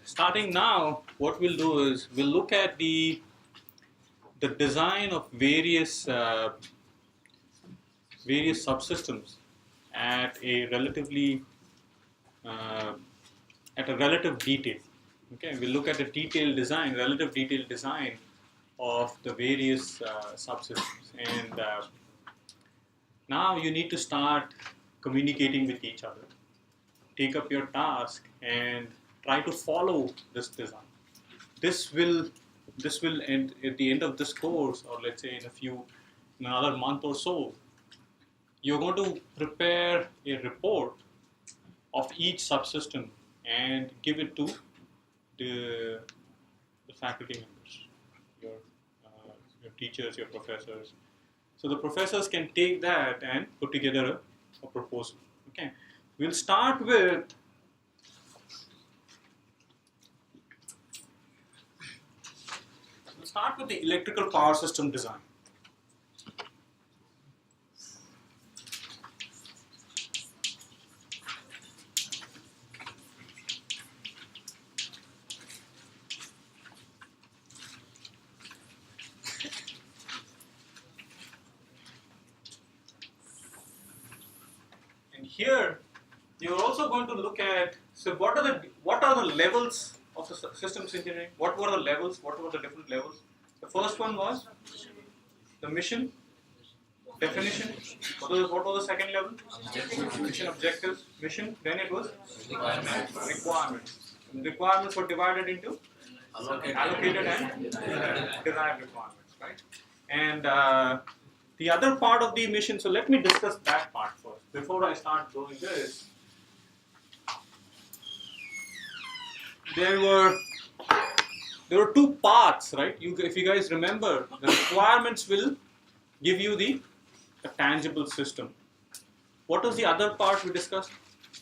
starting now, what we'll do is we'll look at the design of various subsystems at a relatively at a relative detail. Okay, we'll look at the relative detailed design of the various subsystems, and now you need to start communicating with each other. Take up your task and try to follow this design. This will end at the end of this course, or let's say in another month or so. You're going to prepare a report of each subsystem and give it to the faculty members, your teachers, your professors. So the professors can take that and put together a proposal. Okay, we'll start with the electrical power system design. Here, you're also going to look at, so what are the levels of the systems engineering? What were the levels? What were the different levels? The first one was the mission definition. What was the second level? Mission objectives. Mission. Then it was requirements. Requirements were divided into allocated and desired requirements, right? And the other part of the mission, so let me discuss that part first. Before I start doing this, there were two paths, right? If you guys remember, the requirements will give you a tangible system. What was the other part we discussed?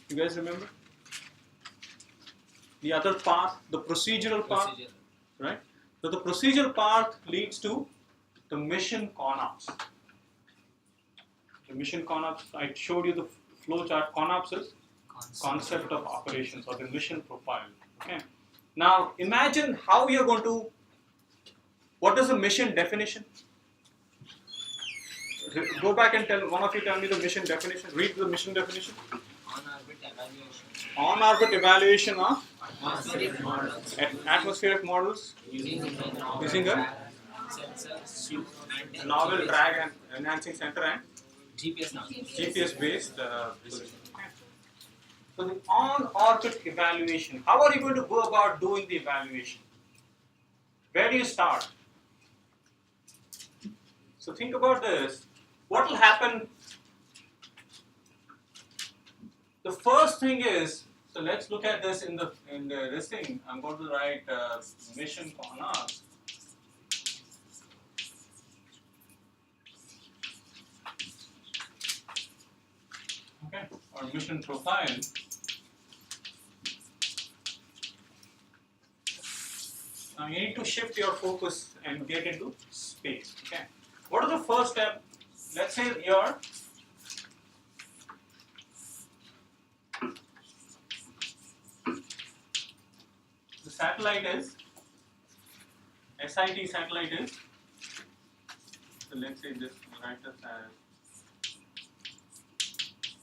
You guys remember? The other path, the procedural path, right? So the procedural path leads to the mission ConOps. The mission ConOps, I showed you the flow chart. ConOps is concept of operations, or the mission profile. Okay. Now imagine how we are going to. What is the mission definition? Go back and tell me the mission definition. Read the mission definition. On-orbit evaluation of atmospheric models using a novel drag and enhancing center and GPS based position. So the on-orbit evaluation, how are you going to go about doing the evaluation? Where do you start? So think about this. What will happen? The first thing is, so let's look at this in this thing. I'm going to write mission ConOps. Okay, or mission profile. Now you need to shift your focus and get into space. Okay, what is the first step? Let's say the satellite is SIT satellite is. So let's say this write this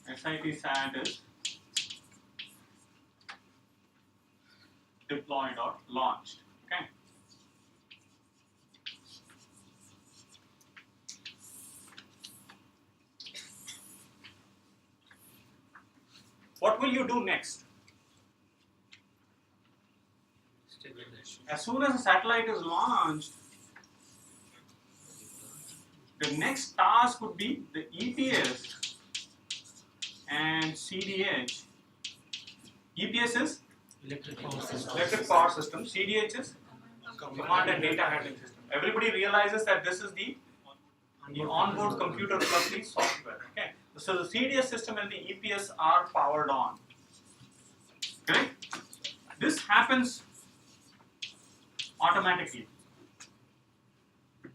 as SIT sat is deployed or launched. Okay. What will you do next? As soon as the satellite is launched, the next task would be the EPS and CDH. EPS is electric power system. CDH is command and data handling system. Everybody realizes that this is the onboard computer plus the software. Okay. So the CDS system and the EPS are powered on. Okay. This happens automatically.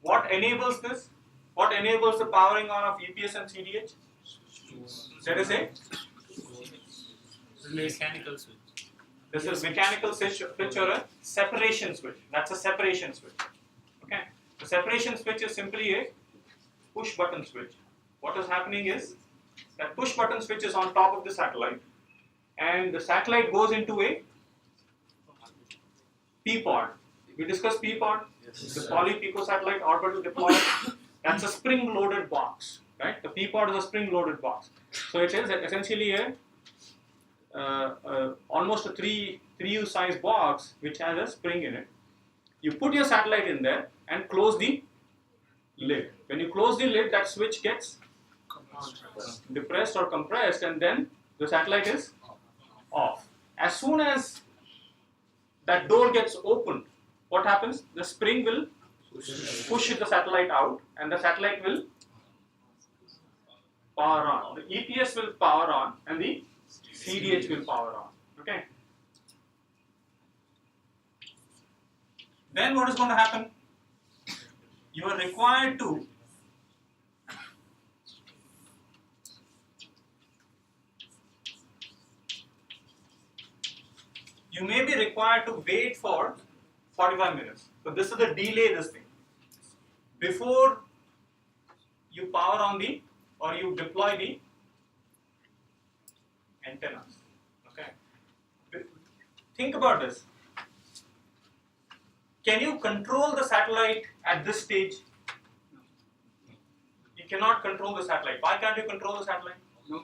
What enables this? What enables the powering on of EPS and CDH? There is a mechanical switch. This is mechanical switch or a separation switch. That's a separation switch. Okay. The separation switch is simply a push button switch. What is happening is that push button switch is on top of the satellite, and the satellite goes into a P-pod. We discussed P-pod, yes, the poly-picosatellite orbital deployer. That's a spring-loaded box, right? The P-pod is a spring-loaded box. So it is essentially a almost a 3U size box which has a spring in it. You put your satellite in there and close the lid. When you close the lid, that switch gets depressed or compressed, and then the satellite is off. As soon as that door gets opened, what happens? The spring will push the satellite out, and the satellite will power on. The EPS will power on, and the CDH will power on. Okay. Then what is going to happen? You are required to may be required to wait for 45 minutes. So this is the delay, this thing. Before you power on the, or you deploy the antennas. Okay. Think about this. Can you control the satellite at this stage? You cannot control the satellite. Why can't you control the satellite? No.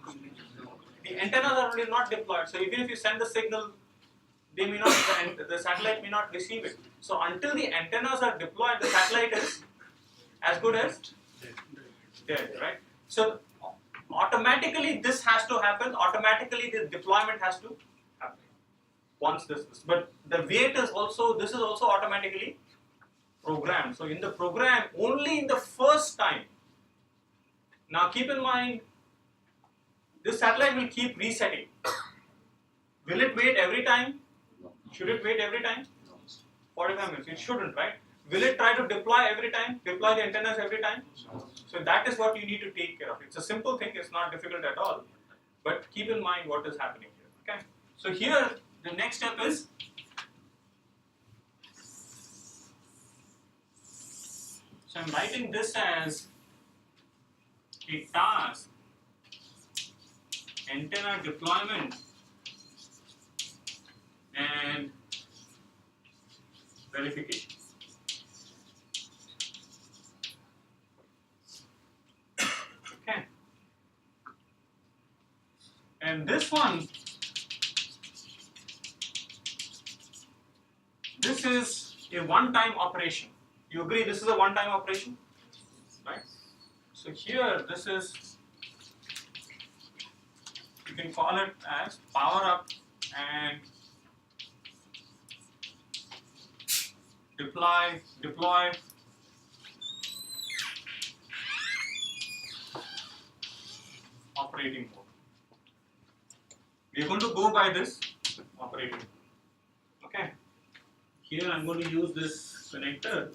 The antennas are already not deployed. So even if you send the signal, they may not, the satellite may not receive it. So until the antennas are deployed, the satellite is as good as dead, right? So automatically this has to happen. Automatically the deployment has to happen once this. But the wait is also, this is also automatically programmed. So in the program, only in the first time. Now keep in mind, this satellite will keep resetting. Will it wait every time? Should it wait every time? 45 minutes. It shouldn't, right? Will it try to deploy every time? Deploy the antennas every time? So that is what you need to take care of. It's a simple thing. It's not difficult at all. But keep in mind what is happening here. Okay. So here, the next step is so I'm writing this as a task antenna deployment and verification. Okay. And this one, this is a one-time operation. You agree this is a one-time operation? Right? So here, this is, you can call it as power up and deploy operating mode. We are going to go by this operating mode. Okay. Here I'm going to use this connector.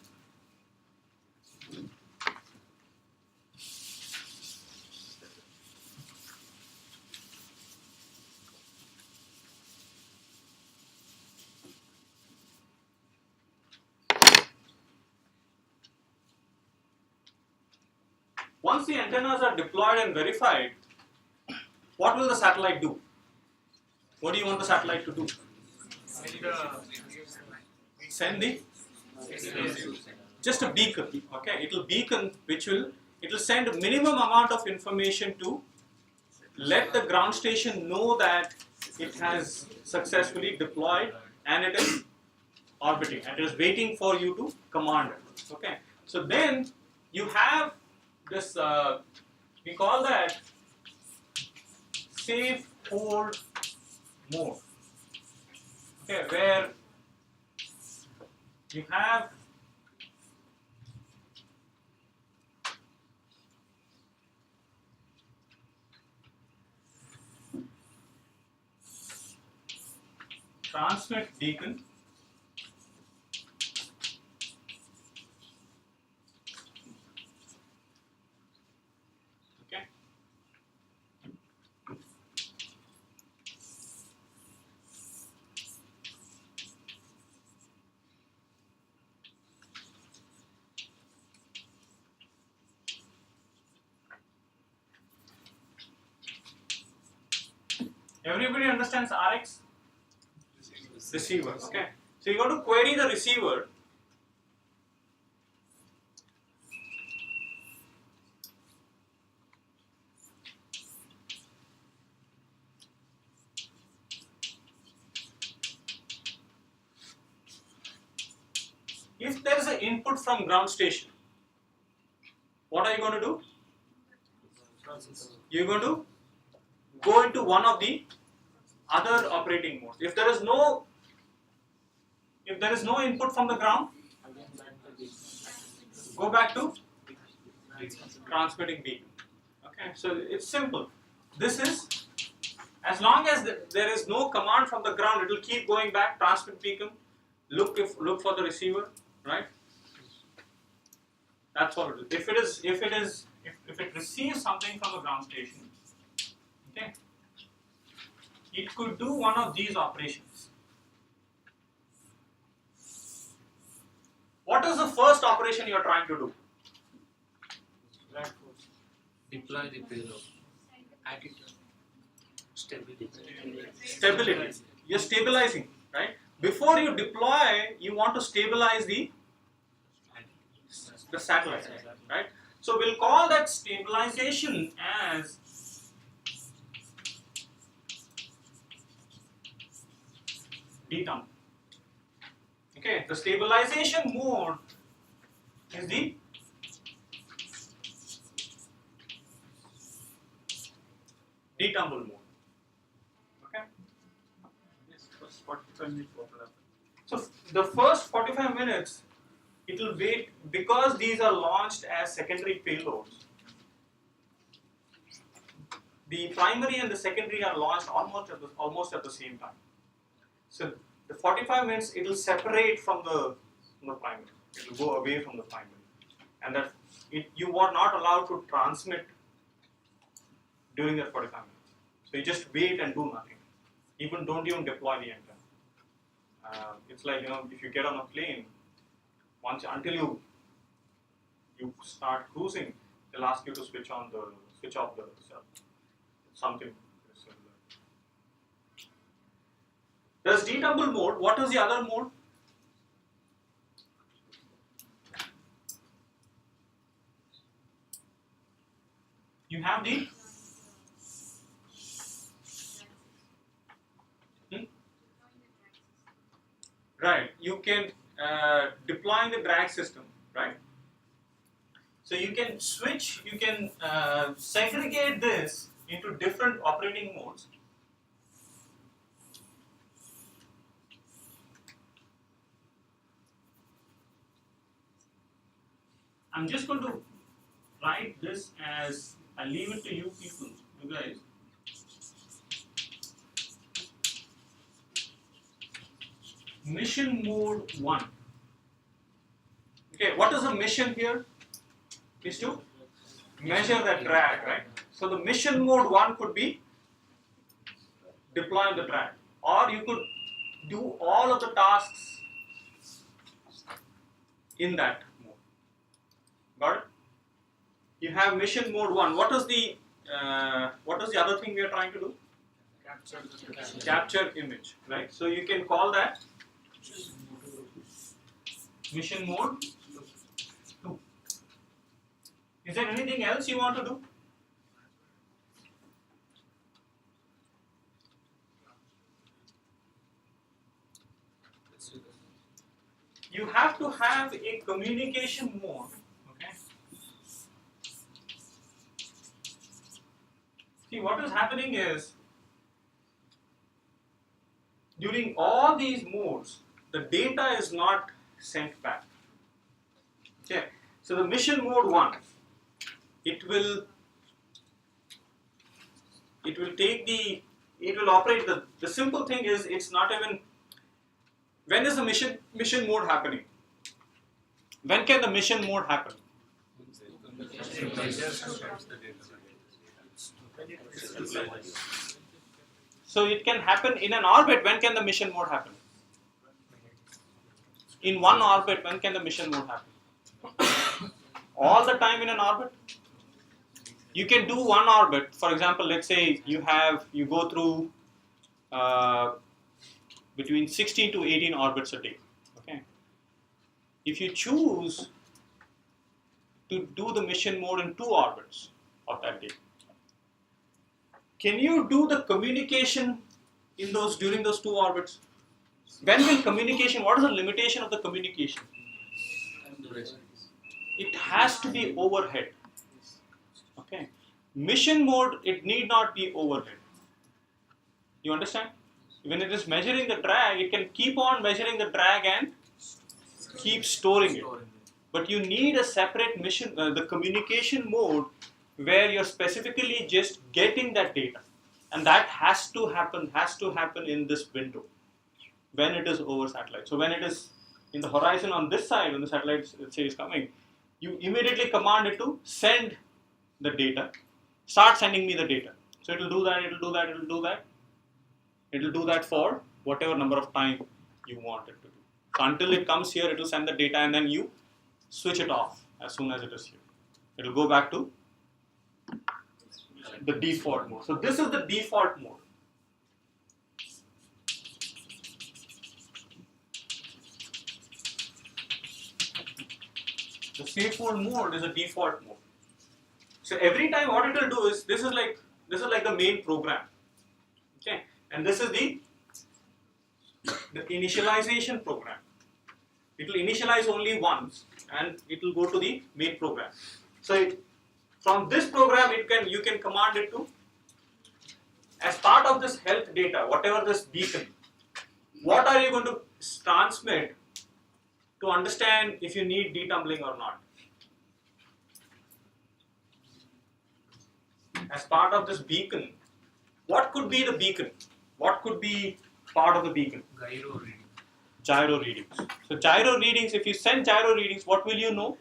Once the antennas are deployed and verified, what will the satellite do? What do you want the satellite to do? Send the just a beacon. Okay, it will beacon, it will send a minimum amount of information to let the ground station know that it has successfully deployed and it is orbiting and it is waiting for you to command it. Okay, so then you have this, we call that safe hold mode. Okay, where you have transmit beacon. Okay. Everybody understands RX? Receiver. Okay. So you got to query the receiver. If there is an input from ground station, what are you going to do? You're going to go into one of the other operating modes. If there is no input from the ground, go back to transmitting beacon. Okay, so it's simple. This is, as long as there is no command from the ground, it will keep going back, transmit beacon, look for the receiver, right? That's all it is. If it receives something from the ground station, okay, it could do one of these operations. What is the first operation you are trying to do? Deploy the payload. Attitude. Stability. Stability. You're stabilizing, right? Before you deploy, you want to stabilize the satellite, right? So we'll call that stabilization as DTUM. Okay, the stabilization mode is the detumble mode. Okay. So the first 45 minutes, it will wait because these are launched as secondary payloads. The primary and the secondary are launched almost at the same time. So the 45 minutes, it will separate from the primary. It will go away from the primary, and that you are not allowed to transmit during that 45 minutes. So you just wait and do nothing. Don't even deploy the antenna. It's like, if you get on a plane, until you start cruising, they'll ask you to switch off the cell. Something similar. There's detumble mode. What is the other mode? You have the right. You can deploying the drag system, right? So you can switch. You can segregate this into different operating modes. I'm just going to write this as, I'll leave it to you people, you guys. Mission mode 1. Okay, what is the mission here? Is to measure that drag, right? So the mission mode 1 could be deploying the drag, or you could do all of the tasks in that mode. Got it? You have mission mode 1. What is the other thing we are trying to do? Capture image, right? So you can call that mission mode 2. Is there anything else you want to do? You have to have a communication mode. Okay. See, what is happening is, during all these modes, the data is not sent back. Okay. So the mission mode 1, it will operate the simple thing is, it's not even, when is the mission mode happening? When can the mission mode happen? So it can happen in an orbit. When can the mission mode happen? In one orbit, when can the mission mode happen? All the time in an orbit? You can do one orbit. For example, let's say you go through between 16 to 18 orbits a day. Okay. If you choose to do the mission mode in 2 orbits of that day, can you do the communication in those during those 2 orbits? When will communication? What is the limitation of the communication? It has to be overhead. Okay. Mission mode, it need not be overhead. You understand? When it is measuring the drag, it can keep on measuring the drag and keep storing it. But you need a separate mission, the communication mode, where you're specifically just getting that data. And that has to happen in this window when it is over satellite. So when it is in the horizon on this side, when the satellite, let's say, is coming, you immediately command it to send the data, start sending me the data. So it will do that, it will do that, it will do that. It will do that for whatever number of time you want it to do. So until it comes here, it will send the data and then you switch it off as soon as it is here. It will go back to the default mode. So this is the default mode. The safe mode is a default mode. So every time what it will do is this is like the main program. Okay, and this is the initialization program. It will initialize only once and it will go to the main program. So from this program you can command it to, as part of this health data, whatever this beacon, what are you going to transmit to understand if you need detumbling or not? As part of this beacon, what could be the beacon? What could be part of the beacon? Gyro reading. Gyro readings. So gyro readings, if you send gyro readings, what will you know?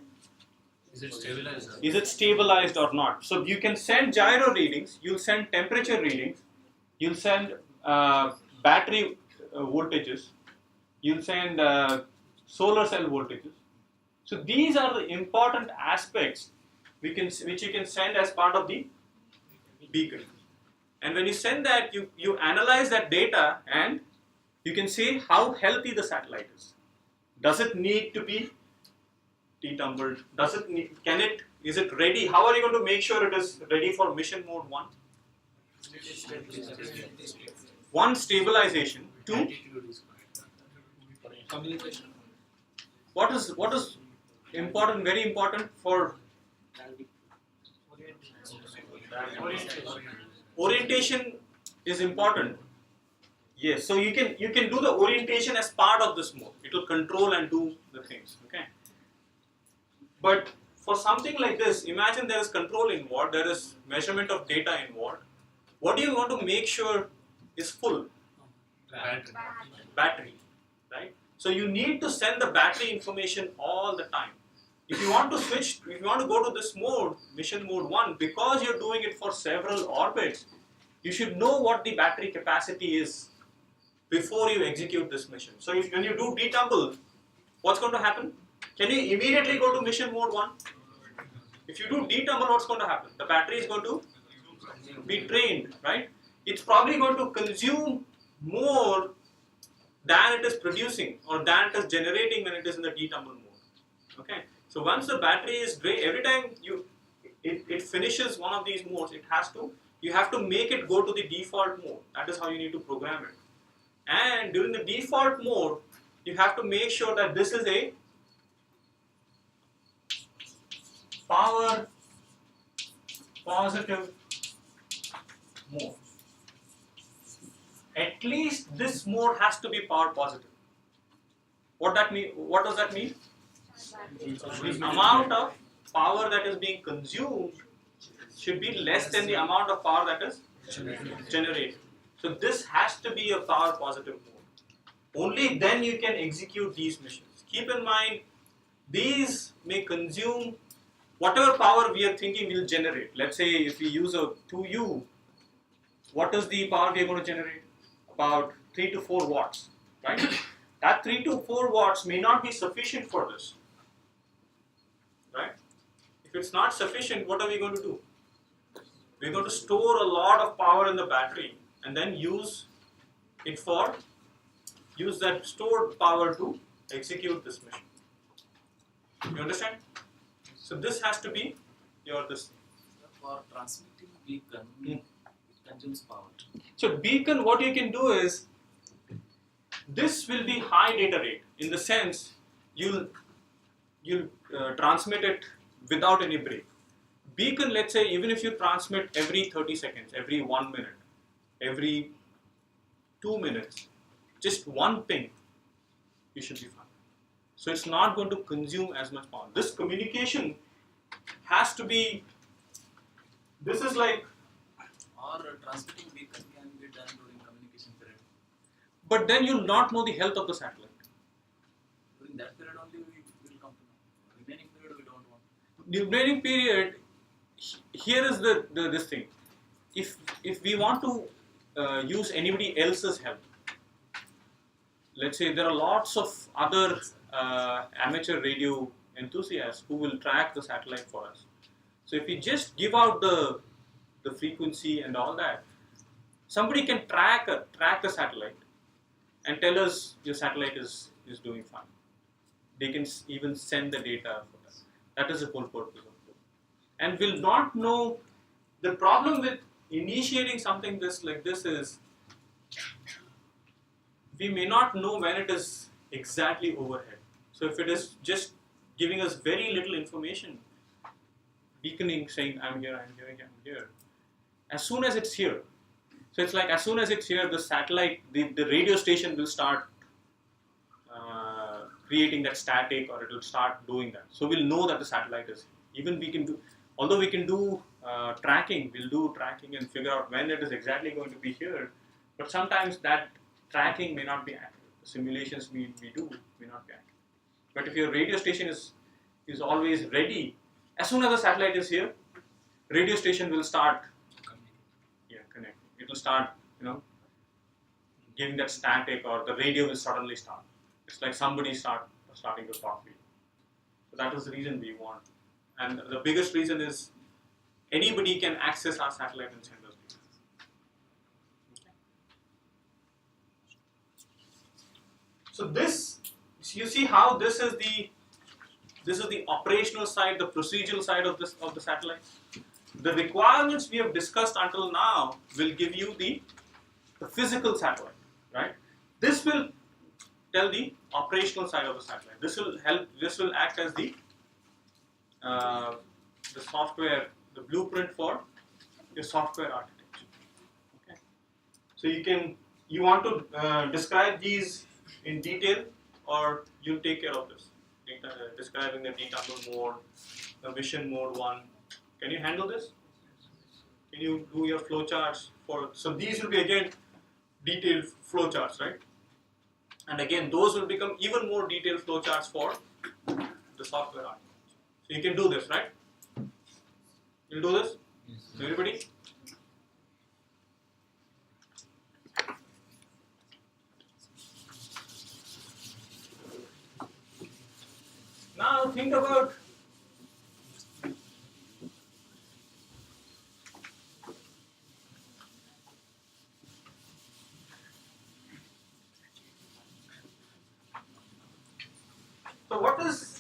Is it stabilized? Is it stabilized or not? So you can send gyro readings, you'll send temperature readings, you'll send battery voltages, you'll send solar cell voltages. So these are the important aspects which you can send as part of the beacon. And when you send that, you analyze that data and you can say how healthy the satellite is. Does it need to be detumbled? Is it ready? How are you going to make sure it is ready for mission mode 1? 1, stabilization. 2, communication. what is important, very important for orientation is important. Yes, so you can do the orientation as part of this mode. It will control and do the things. Okay. But for something like this, imagine there is control involved, there is measurement of data involved. What do you want to make sure is full? Battery, right? So you need to send the battery information all the time. If you want to switch, if you want to go to this mode, mission mode 1, because you're doing it for several orbits, you should know what the battery capacity is before you execute this mission. So when you do detumble, what's going to happen? Can you immediately go to mission mode 1? If you do detumble, what's going to happen? The battery is going to be drained, right? It's probably going to consume more than it is producing or than it is generating when it is in the detumble mode. Okay. So once the battery is drained, every time it finishes one of these modes, you have to make it go to the default mode. That is how you need to program it. And during the default mode, you have to make sure that this is a power positive mode. At least this mode has to be power positive. What does that mean? The amount of power that is being consumed should be less than the amount of power that is generated. So this has to be a power positive mode. Only then you can execute these missions. Keep in mind, these may consume whatever power we are thinking will generate. Let's say if we use a 2U, what is the power we are going to generate? About 3 to 4 watts, right? That 3 to 4 watts may not be sufficient for this, right? If it's not sufficient, what are we going to do? We're going to store a lot of power in the battery and then use it for use that stored power to execute this mission. You understand? So this has to be your this. For transmitting beacon, it consumes power. So beacon, what you can do is, this will be high data rate in the sense you'll transmit it without any break. Beacon, let's say, even if you transmit every 30 seconds, every 1 minute, every 2 minutes, just one ping, you should be fine. So it's not going to consume as much power. This communication has to be, this is like, Or transmitting beacon can be done during communication period. but then you'll not know the health of the satellite. During that period only we will come to know. Remaining period we don't want. The remaining period, here is the this thing. If we want to use anybody else's help, let's say there are lots of other amateur radio enthusiasts who will track the satellite for us. So if we just give out the frequency and all that, somebody can track the satellite and tell us your satellite is doing fine. They can even send the data for that. That is the whole purpose of it. And will not know. The problem with initiating something like this is we may not know when it is exactly overhead. So if it is just giving us very little information, beaconing, saying I'm here, I'm here, I'm here. As soon as it's here, so it's like as soon as it's here, the satellite, the radio station will start creating that static, or it will start doing that. So we'll know that the satellite is here. Even we can do, although we can do tracking, we'll do tracking and figure out when it is exactly going to be here. But sometimes that tracking may not be accurate. The simulations we do may not be accurate. But if your radio station is always ready, as soon as the satellite is here, radio station will start connecting. It will start, giving that static, or the radio will suddenly start. It's like somebody starting to talk to you. So that is the reason we want. And the biggest reason is anybody can access our satellite and send us data. Okay. So this, you see how this is the operational side, the procedural side of the satellite. The requirements we have discussed until now will give you the physical satellite, right? This will tell the operational side of the satellite. This will help. This will act as the software, the blueprint for your software architecture. Okay. So you want to describe these in detail, or you take care of this, describing the detangle mode, the mission mode 1. Can you handle this? Can you do your flowcharts for? So these will be again detailed flowcharts, right? And again, those will become even more detailed flowcharts for the software architecture. So you can do this, right? You'll do this? Yes. Everybody? Now think about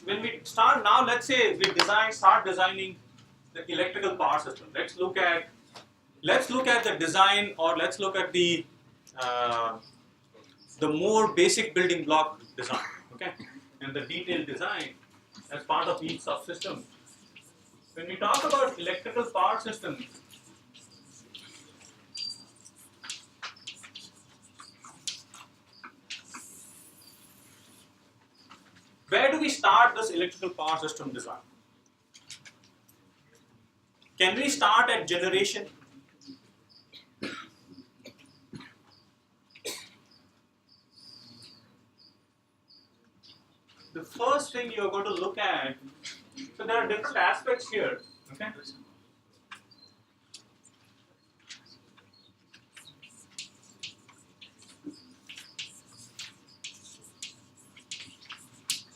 when we start now, let's say we start designing the electrical power system. Let's look at the design, or let's look at the more basic building block design, okay, and the detailed design as part of each subsystem. When we talk about electrical power systems, where do we start this electrical power system design? Can we start at generation? The first thing you're going to look at, so there are different aspects here, okay?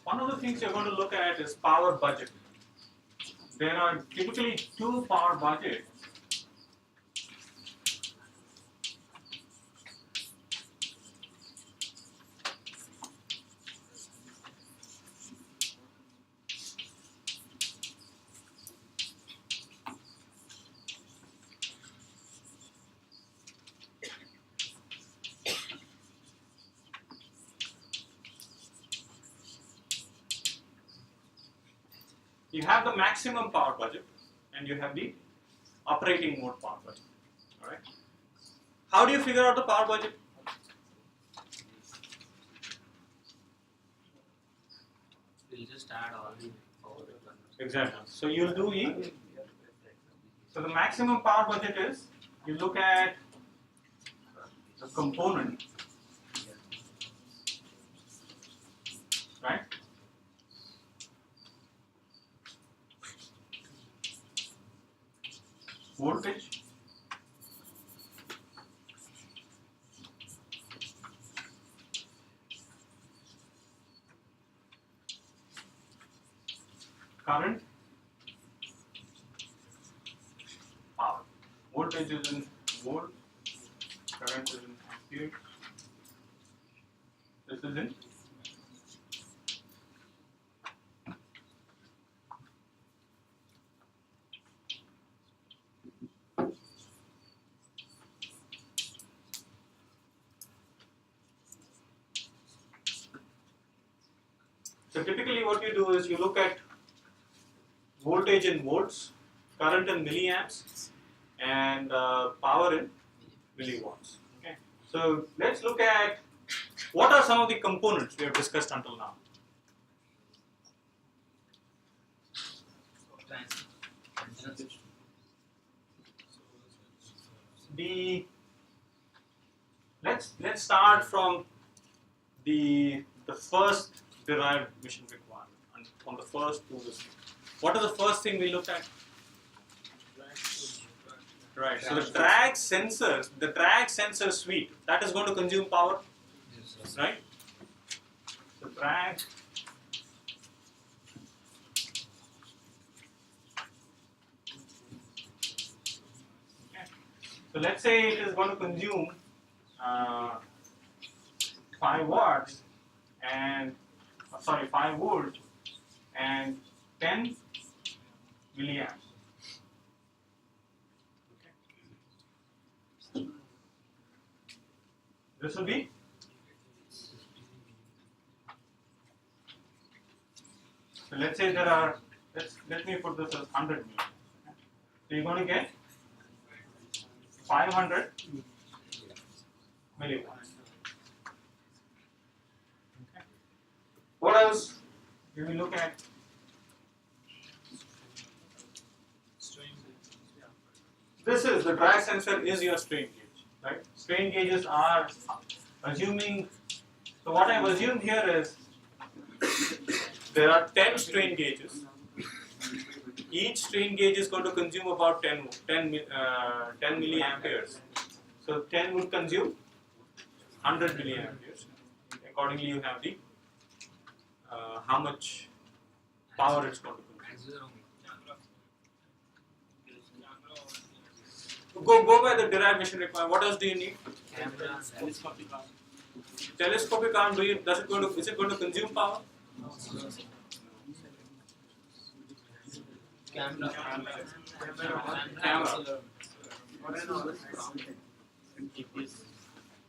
One of the things you're going to look at is power budget. There are typically two power budgets. you have the maximum power budget and you have the operating mode power budget. Alright. How do you figure out the power budget? We'll just add all the power requirements. Exactly. So you'll do E. So the maximum power budget is, you look at the component, right? Voltage, current, power. Voltage is in volt, current is in ampere. This is in So typically what you do is you look at voltage in volts, current in milliamps, and power in milliwatts. Okay. So let's look at what are some of the components we have discussed until now. Let's start from the first derived mission requirement, and from the first to this. What is the first thing we looked at? Right. So the drag sensor suite, that is going to consume power, right? So drag So let's say it is going to consume 5 watts and 5 volts and 10 milliamps. Okay. This will be so let's say there are let me put this as 100 milliamps. So you're going to get 500 milliwatts. Okay. What else do we look at? This is the drag sensor is your strain gauge, right? Strain gauges are assuming. So what I've assumed here is there are 10 strain gauges. Each strain gauge is going to consume about 10 milliamperes. So 10 would consume 100 milliamperes. Accordingly, you have the how much power it's going to consume. Go by the derived mission requirement. What else do you need? Telescopic arm. Is it going to consume power? Camera.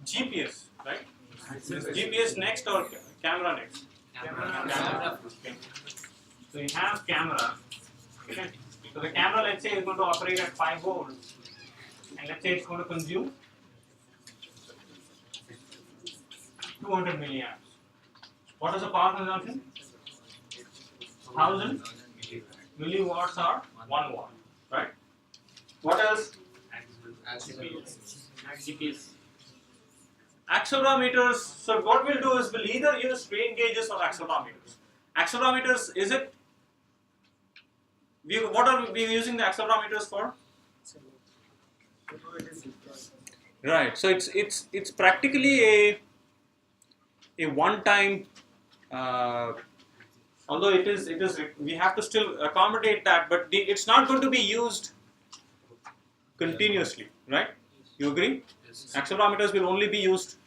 GPS, right? GPS next or camera next? Camera. Okay. So you have camera. Okay. So the camera, let's say, is going to operate at 5 volts, and let's say it's going to consume 200 milliamps. What is the power consumption? 1000 milliwatts are 1 watt, right? What else? Accelerometers. So what we'll do is we'll either use strain gauges or accelerometers. Accelerometers, is it? What are we using the accelerometers for? Right. So it's practically a one-time. Although it is we have to still accommodate that, but it's not going to be used continuously, right? You agree? Accelerometers will only be used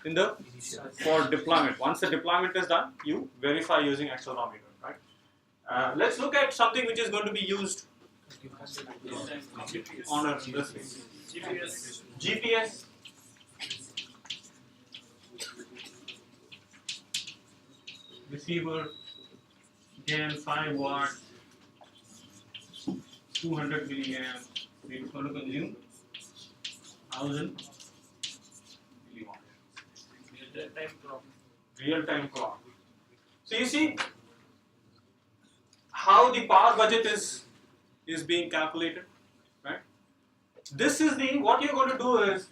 for deployment. Once the deployment is done, you verify using accelerometer, right? Let's look at something which is going to be used on a GPS. Receiver, again 5 watts, 200 milliamps, it's going to consume 1000 milliwatt. Real-time clock. Real-time clock. So you see how the power budget is being calculated, right? This is what you're going to do is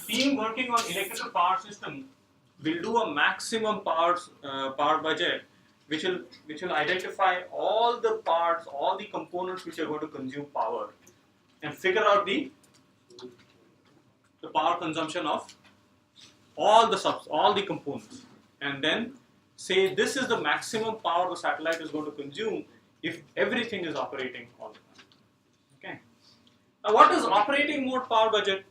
team working on electrical power system will do a maximum power budget, which will identify all the parts, all the components which are going to consume power, and figure out the power consumption of all the components, and then say this is the maximum power the satellite is going to consume if everything is operating all the time. Okay. Now, what is operating mode power budget?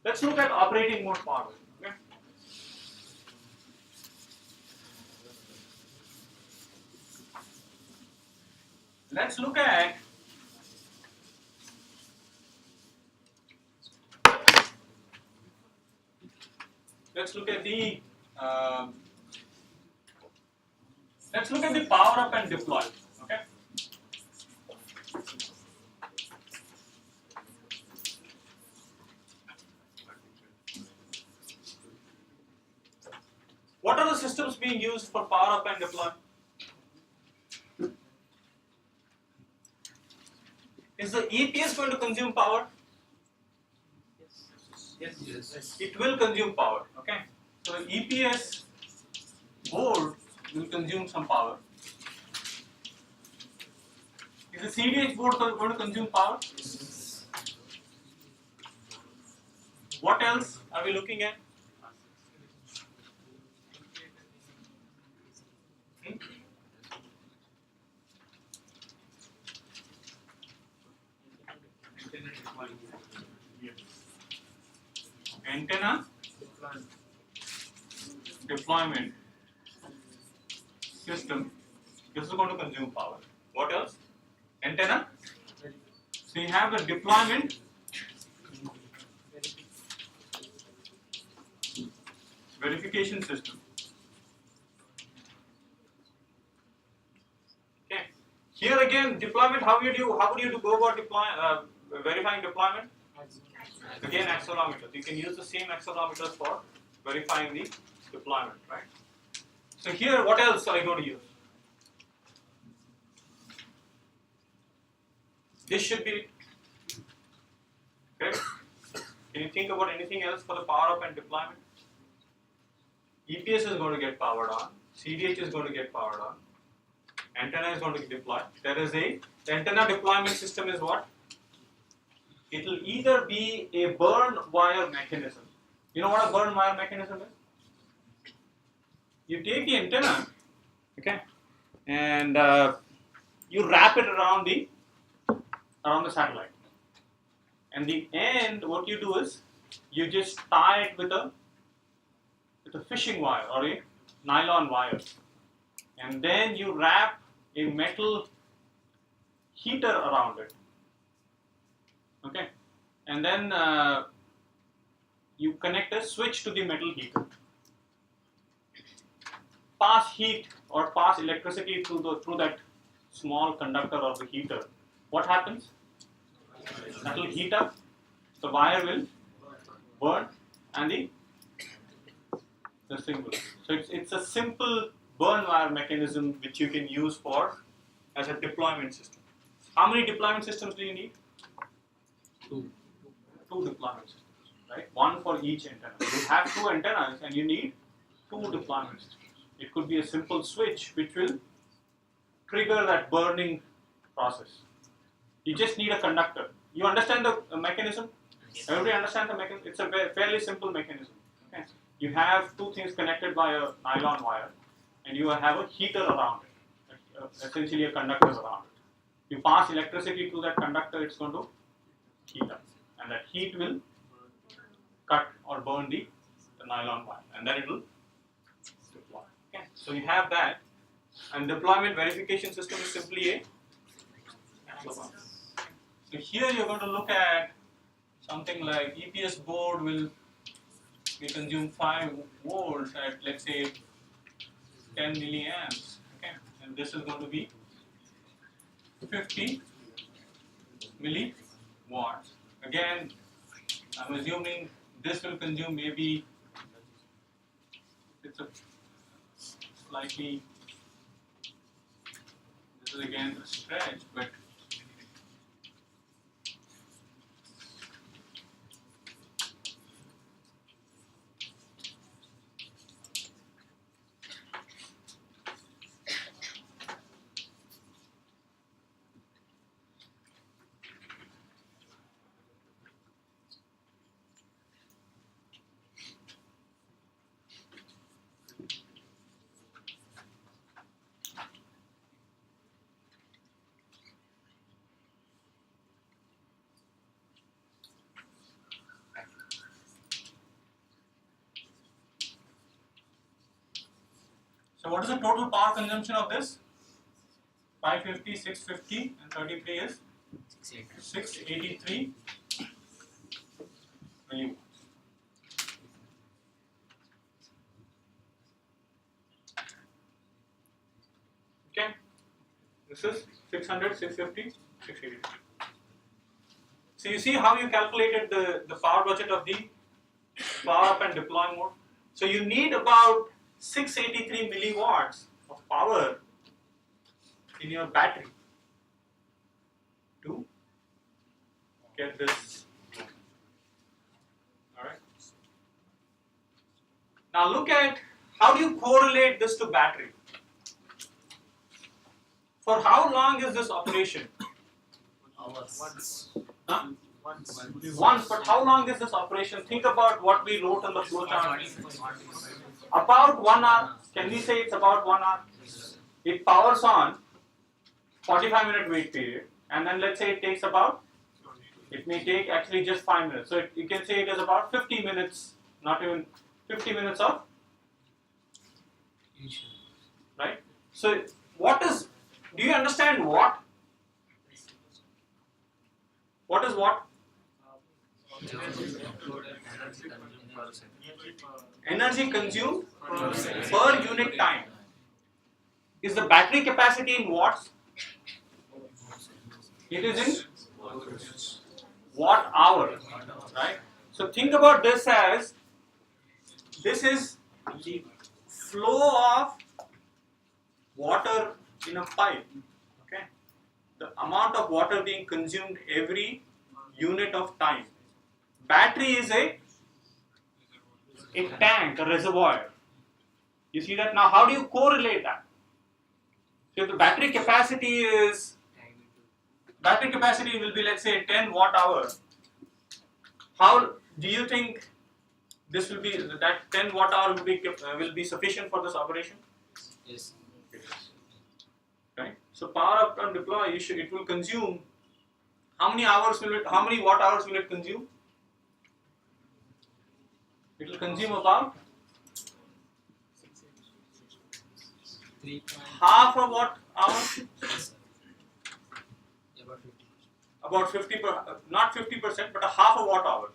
Let's look at operating mode power budget. Okay. Let's look at the power up and deploy. Okay. What are the systems being used for power up and deploy? Is the EPS going to consume power? Yes. It will consume power. Okay. So the EPS board will consume some power. Is the CDH board going to consume power? What else are we looking at? Antenna deployment system. This is going to consume power. What else? Antenna. So you have the deployment, verification system. Okay. Here again, deployment. How would you go about verifying deployment? Again, accelerometers. You can use the same accelerometers for verifying the deployment, right? So here, what else are you going to use? This should be correct. Can you think about anything else for the power up and deployment? EPS is going to get powered on. CDH is going to get powered on. Antenna is going to get deployed. The antenna deployment system is what? It will either be a burn wire mechanism. You know what a burn wire mechanism is? You take the antenna, okay, and you wrap it around the satellite. And the end, what you do is you just tie it with a fishing wire or a nylon wire, and then you wrap a metal heater around it. Okay, and then you connect a switch to the metal heater. Pass heat or pass electricity through that small conductor of the heater. What happens? That will heat up. The wire will burn, and the thing will. So it's a simple burn wire mechanism which you can use as a deployment system. How many deployment systems do you need? Two deployment systems, right? One for each antenna. You have two antennas and you need two deployment systems. It could be a simple switch which will trigger that burning process. You just need a conductor. You understand the mechanism? Everybody understand the mechanism? It's a fairly simple mechanism. Okay? You have two things connected by a nylon wire, and you have a heater around it, essentially a conductor around it. You pass electricity through that conductor, it's going to heat up, and that heat will cut or burn the nylon wire, and then it will deploy. Okay? So you have that, and deployment verification system is simply a. So here you're going to look at something like EPS board will consume 5 volts at, let's say, 10 milliamps. Okay, and this is going to be 50 milliwatts. Again, I'm assuming this will consume maybe, it's a slightly, this is again a stretch, but so what is the total power consumption of this? 550, 650 and 33 is 683 milliwatts. Okay, this is 600, 650, 683. So you see how you calculated the power budget of the power up and deploy mode. So you need about 683 milliwatts of power in your battery to get this. Alright. Now look at how do you correlate this to battery. For how long is this operation? Huh? Once, but how long is this operation? Think about what we wrote on the flowchart. About 1 hour. Can we say it's about 1 hour? It powers on 45-minute wait period, and then let's say it takes about, it may take actually just 5 minutes. So you can say it is about 50 minutes, not even 50 minutes of, right? So what is, do you understand what? What is what? Energy consumed per unit time. Is the battery capacity in watts? It is in watt hour, right? So think about this as, this is the flow of water in a pipe, okay? The amount of water being consumed every unit of time. Battery is a tank, a reservoir. You see that? Now how do you correlate that? So if the battery capacity will be, let's say, 10 watt hour, how do you think this will be, that 10 watt hour will be sufficient for this operation? Yes. Right? So power up and deploy, it will consume, how many watt hours will it consume? It will consume about half a watt hour, about 50, not 50%, but a half a watt hour,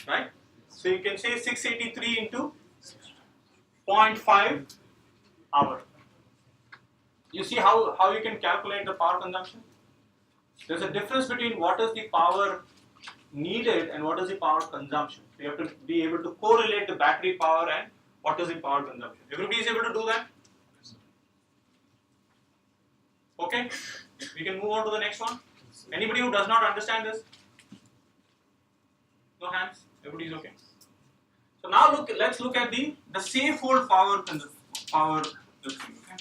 right? So you can say 683 into 0.5 hour. You see how you can calculate the power consumption? There's a difference between what is the power needed and what is the power consumption. So you have to be able to correlate the battery power and what is the power consumption. Everybody is able to do that? Okay, we can move on to the next one. Anybody who does not understand this? No hands? Everybody is okay? So now let's look at the safe hold power this thing, okay?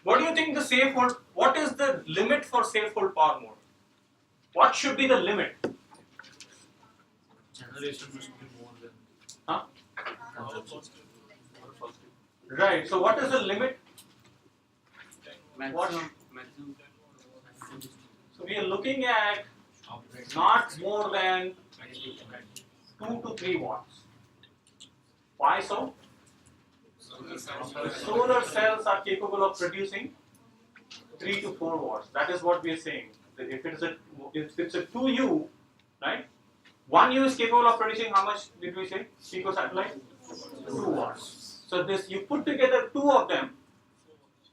What do you think the safe hold, what is the limit for safe hold power mode? What should be the limit? Generation must be more than Huh? consumption. Right, so what is the limit? Maximum. So we are looking at not more than 2 to 3 watts. Why so? Solar cells are capable of producing 3 to 4 watts. That is what we are saying. That if it's a 2U, right? One U is capable of producing how much did we say? Picosatellite? 2 watts. So this, you put together 2 of them,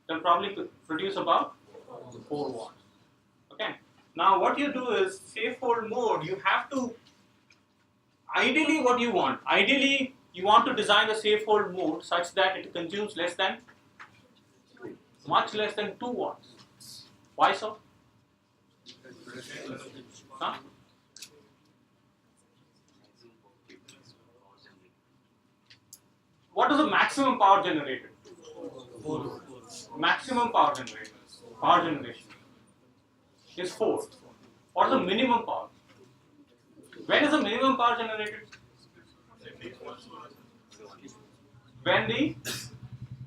they'll probably produce about 4 watts. Okay. Now what you do is, safe-hold mode, you have to, ideally what you want, ideally you want to design the safe-hold mode such that it consumes much less than 2 watts. Why so? Huh? What is the maximum power generated? Maximum power generation is 4. What is the minimum power? When is the minimum power generated? When the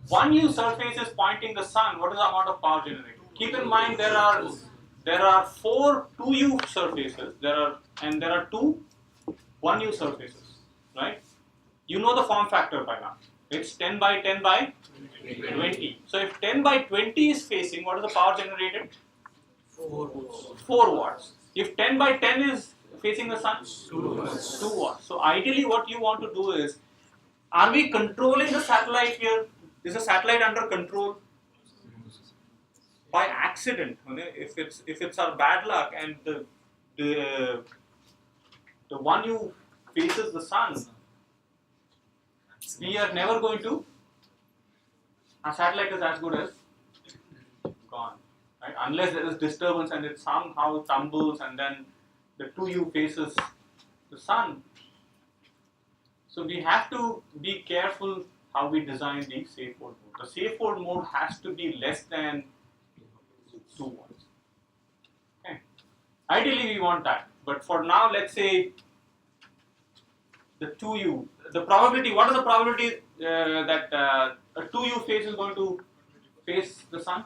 1U surface is pointing the sun, what is the amount of power generated? Keep in mind there are 4 2U surfaces, there are 2 1U surfaces, right? You know the form factor by now. It's 10 by 10 by 20. So if 10 by 20 is facing, what is the power generated? 4 watts. If 10 by 10 is facing the sun? 2 watts. So ideally what you want to do is, are we controlling the satellite here? Is the satellite under control? By accident, if it's our bad luck and the 1U faces the sun, we are never going to, our satellite is as good as gone, right? Unless there is disturbance and it somehow tumbles and then the 2U faces the sun. So we have to be careful how we design the safe-hold mode. The safe-hold mode has to be less than 2 watts. Okay. Ideally we want that, but for now let's say the 2U, the probability, what is the probability that a 2U face is going to face the sun?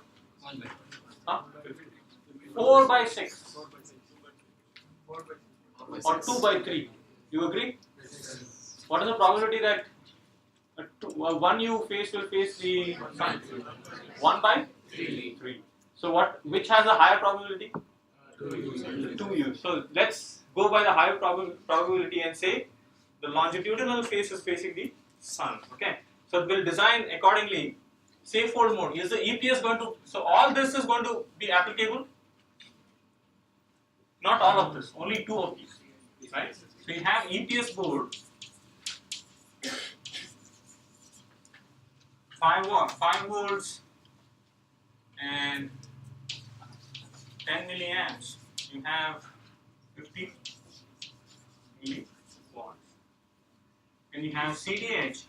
4 by 6 or 2 by 3. You agree? What is the probability that a 1U face will face the sun? 1 by 3. So which has a higher probability? 2U. So let's go by the higher probability and say the longitudinal face is facing the sun. Okay. So we'll design accordingly. Safe-hold mode. Is the EPS going to? So all this is going to be applicable. Not all of this. Only 2 of these. Right. So you have EPS board. 5 volts and 10 milliamps. You have 50 milliwatts. And you have CDH.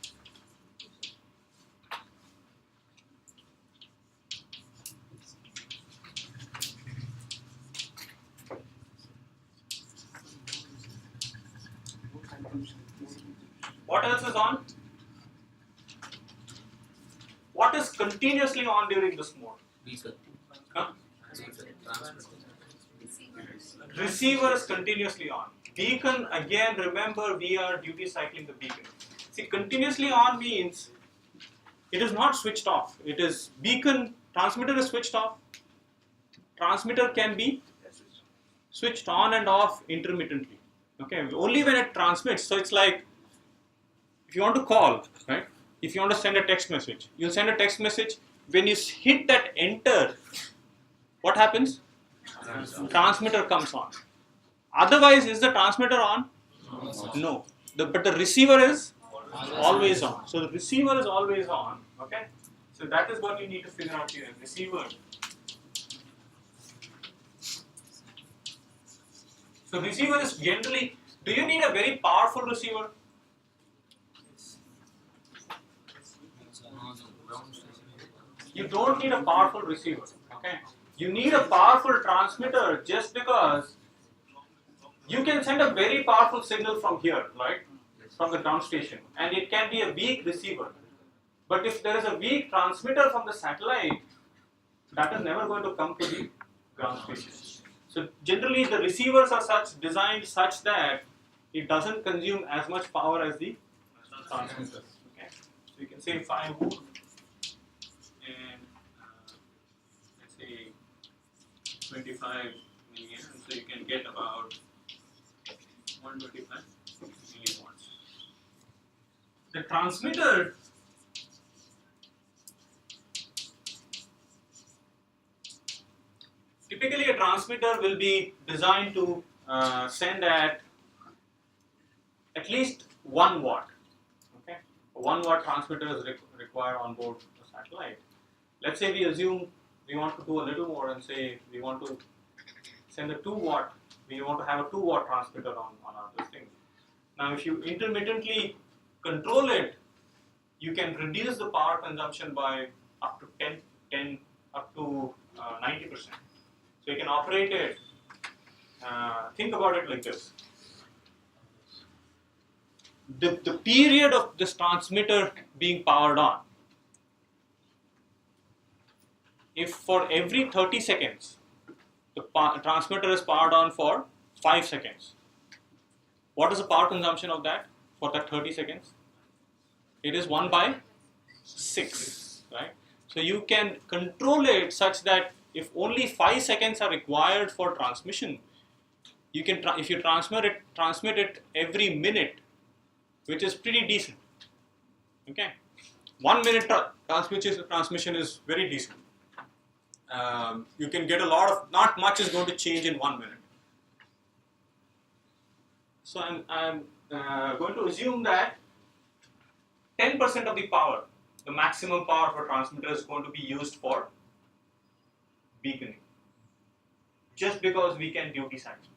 What else is on? What is continuously on during this mode? Huh? Receiver is continuously on. Beacon, again, remember we are duty cycling the beacon. See, continuously on means it is not switched off. It is beacon, transmitter is switched off. Transmitter can be switched on and off intermittently. Okay, only when it transmits. So it's like, if you want to call, right? If you want to send a text message, you'll send a text message. When you hit that enter, what happens? Transmitter comes on. Otherwise, is the transmitter on? No. But the receiver is always on. So the receiver is always on. Okay. So that is what you need to figure out here. Receiver. So receiver is generally. Do you need a very powerful receiver? You don't need a powerful receiver. Okay. You need a powerful transmitter just because you can send a very powerful signal from here, right? From the ground station, and it can be a weak receiver. But if there is a weak transmitter from the satellite, that is never going to come to the ground station. So generally the receivers are designed such that it doesn't consume as much power as the transmitter. Okay? So you can say 5 volt and let's say 25 milliamps, so you can get about 1, 125 milliwatts. The transmitter typically a transmitter will be designed to send at least 1 watt. Okay, a 1 watt transmitter is required on board the satellite. Let's say we assume we want to do a little more and say we want to send a 2 watt. We want to have a 2 watt transmitter on our thing. Now, if you intermittently control it, you can reduce the power consumption by up to 90%. So you can operate it. Think about it like this: the period of this transmitter being powered on, if for every 30 seconds the transmitter is powered on for 5 seconds, what is the power consumption of that for that 30 seconds? It is 1 by 6, right? So you can control it such that if only 5 seconds are required for transmission, you can if you transmit it every minute, which is pretty decent. Okay, 1 minute transmission is very decent. You can get a lot of, not much is going to change in 1 minute. So I'm going to assume that 10% of the power, the maximum power for transmitter, is going to be used for beaconing, just because we can duty cycle.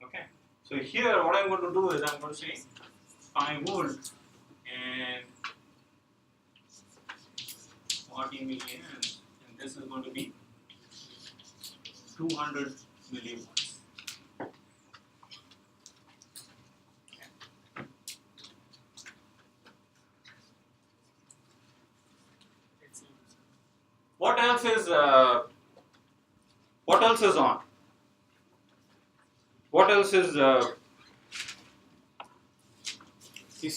Okay, so here what I'm going to do is I'm going to say 5 volt and 40 milliamps, and this is going to be 200 milliwatts. What else is on? What else is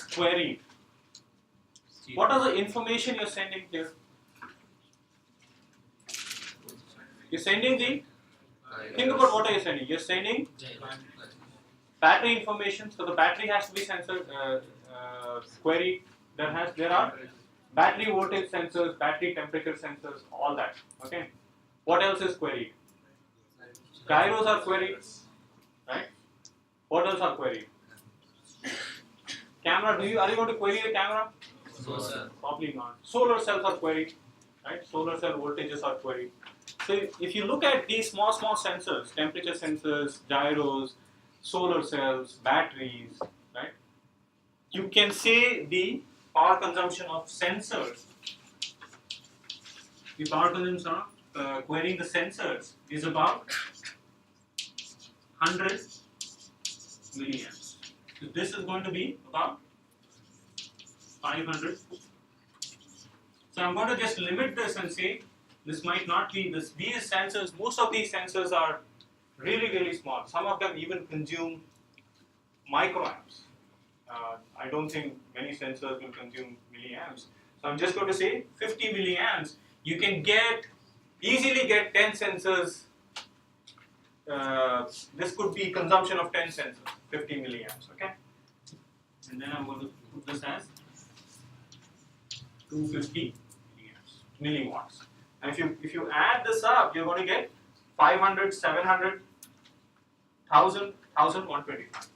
queried? What are the information you're sending here? You're sending the. Think about what are you sending? You're sending battery information. So the battery has to be queried. There are battery voltage sensors, battery temperature sensors, all that. Okay. What else is queried? Gyros are queried, right? What else are queried? Camera. Are you going to query the camera? No, sir. Probably not. Solar cells are queried, right? Solar cell voltages are queried. So if you look at these small sensors, temperature sensors, gyros, solar cells, batteries, right? You can say the power consumption of sensors, the power consumption of querying the sensors is about 100 milliamps. So this is going to be about 500. So I'm going to just limit this and say this might not be this. These sensors, most of these sensors are really small. Some of them even consume microamps. I don't think many sensors will consume milliamps. So I'm just going to say 50 milliamps. You can easily get 10 sensors. This could be consumption of 10 sensors, 50 milliamps. Okay, and then I'm going to put this as 250 milliwatts. And if you add this up, you're going to get 500, 700, 1000, 1125.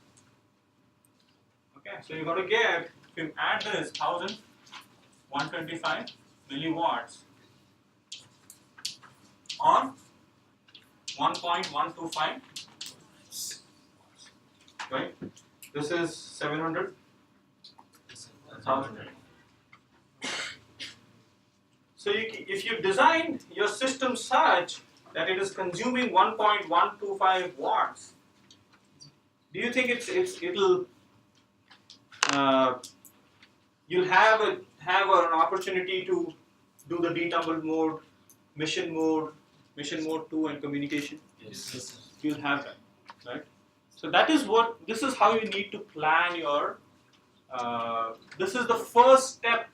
Okay, so you're going to get, if you add this 1125 milliwatts on 1.125, right? This is 700, 1000. So if you design your system such that it is consuming 1.125 watts, do you think you'll have an opportunity to do the detumbled mode, mission mode 2, and communication? Yes. You'll have that, right? So this is how you need to plan your. This is the first step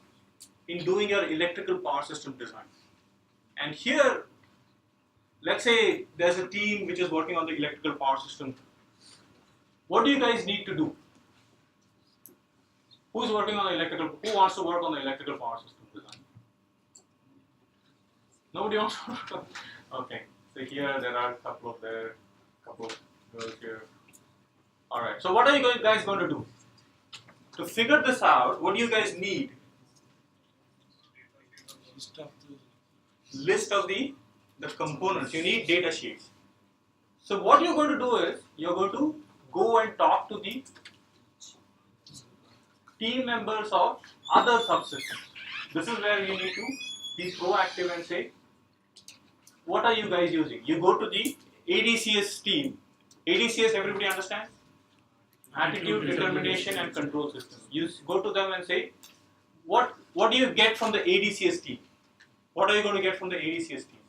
in doing your electrical power system design. And here, let's say there's a team which is working on the electrical power system What do you guys need to do? Who's working on the electrical? Who wants to work on the electrical power system design? Nobody wants to work on. Okay. So here there are a couple of girls here. All right. So what are you guys going to do? To figure this out, what do you guys need? List of the components. You need data sheets. So what you're going to do is you're going to go and talk to the team members of other subsystems. This is where you need to be proactive and say, what are you guys using? You go to the ADCS team. ADCS, everybody understands? Attitude, determination and control system. You go to them and say, what do you get from the ADCS team? What are you going to get from the ADCS team?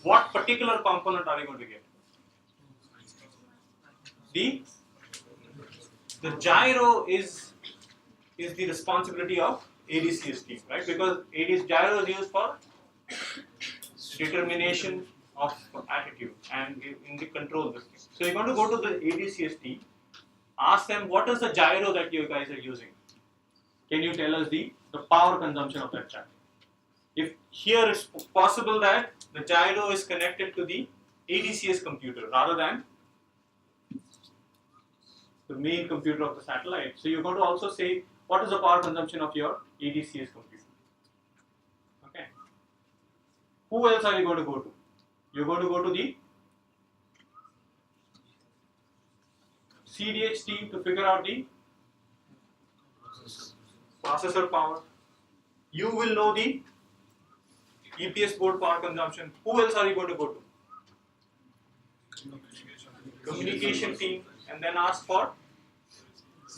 What particular component are you going to get? The gyro is the responsibility of ADCS team, right? Because gyro is used for determination of attitude and in the control system. So you're going to go to the ADCS team, ask them what is the gyro that you guys are using. Can you tell us the power consumption of that gyro? If here it's possible that the gyro is connected to the ADCS computer rather than the main computer of the satellite. So you're going to also say what is the power consumption of your ADCS computer. Okay. Who else are you going to go to? You're going to go to the CDH team to figure out the processor power. You will know the EPS board power consumption. Who else are you going to go to? Communication team, and then ask for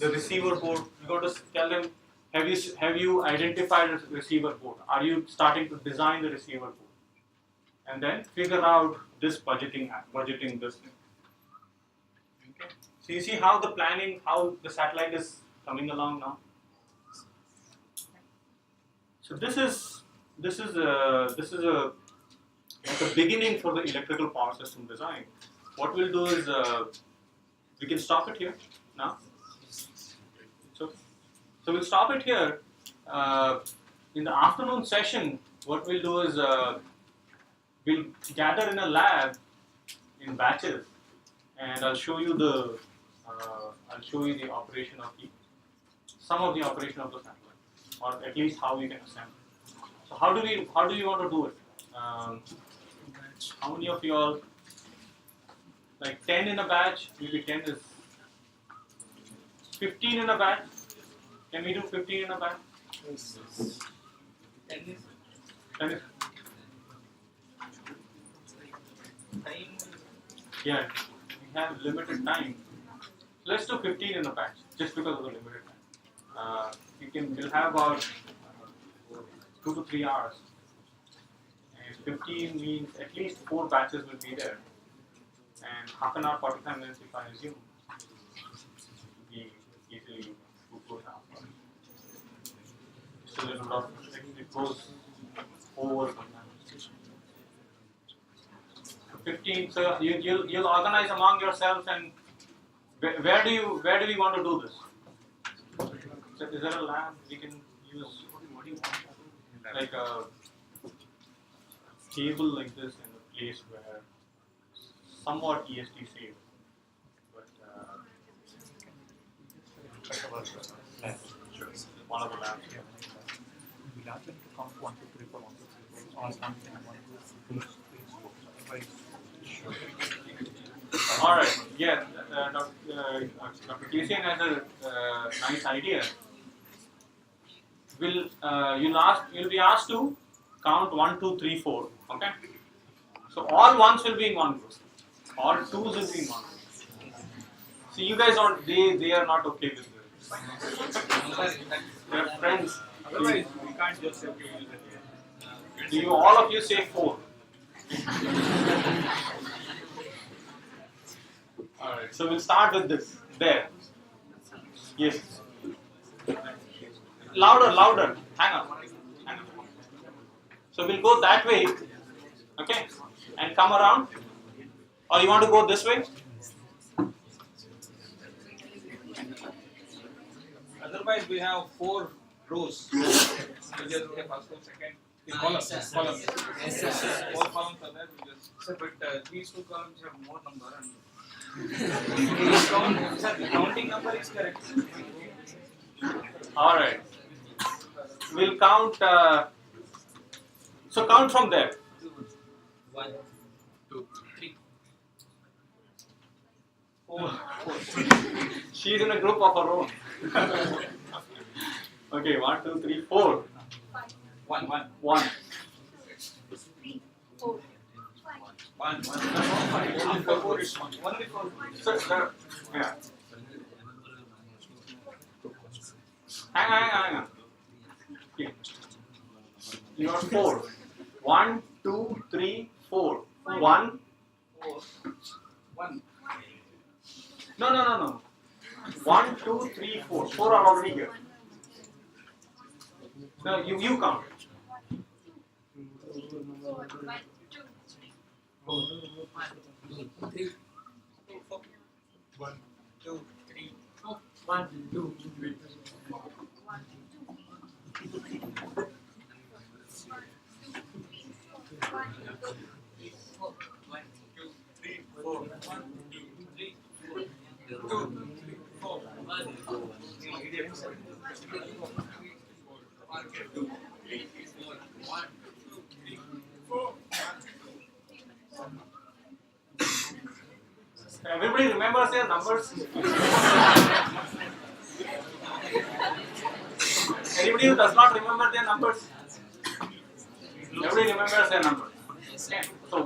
the receiver board. You got to tell them, have you identified a receiver board? Are you starting to design the receiver board? And then figure out this budgeting this thing. Okay. So you see how the satellite is coming along now. So this is the beginning for the electrical power system design. What we'll do is we can stop it here now. So we'll stop it here. In the afternoon session, what we'll do is we'll gather in a lab in batches, and I'll show you the operation of some of the operation of the satellite, or at least how we can assemble. So how do you want to do it? How many of you all, like 10 in a batch? Maybe 10 is 15 in a batch. Can we do 15 in a batch? 10 is. Yeah, we have limited time. Let's do 15 in a batch, just because of the limited time. We'll have about 2 to 3 hours. And 15 means at least 4 batches will be there. And half an hour, 45 minutes if I assume. We easily 2 hours. Just a little of it goes over sometimes. 15. So you'll organize among yourselves, and where do we want to do this? So is there a lab we can use? Like a table like this in a place where somewhat EST safe, but one of the labs. We'll ask them to count 1, 2, 3, 4, 1, 2, 3, 4, all something, 1, 2, 3, 4. All right. Yeah, Dr. Kasian has a nice idea. You'll be asked to count 1, 2, 3, 4. Okay. So all ones will be in one group. All twos will be in one group. So you guys they are not okay with this. They're friends. Otherwise, we can't just say, okay, All of you say 4. Alright, so we'll start with this. There. Yes. Louder. Hang on. So we'll go that way. Okay? And come around. Or you want to go this way? Otherwise, we have 4 rows. We just take first row, second. Columns. Columns. 4 columns are there. We just. But these 2 columns have more number and. The counting number is correct. All right. We'll count. So count from there. 1, 2, 3, 4. She's in a group of her own. Okay, 1, 2, 3, 4. 1, 1. 1. 1. After 4 is 1. Only 4. So, yeah. Hang on. Okay. You got 4. 1, 2, 3, 4. 1. 4. 1. No. 1, 2, 3, 4. 4 are already here. No, you count. Everybody remembers their numbers? Anybody who does not remember their numbers? Everybody remembers their numbers. Okay. So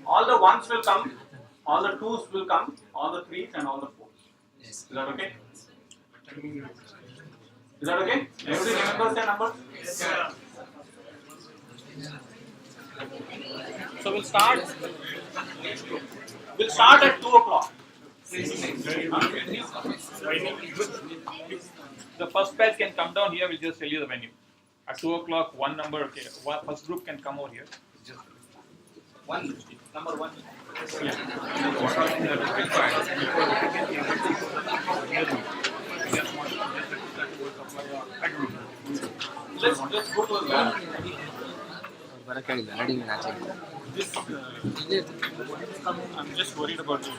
all the 1s will come, all the 2s will come, all the 3s and all the 4s. Is that okay? Is that okay? Everybody remembers their numbers? Yes, sir. So we'll start at 2 o'clock. The first batch can come down here. We'll just tell you the venue. At 2 o'clock, one number. Okay, first group can come over here. Just 1. Number 1. Let's go to the I'm just worried about this.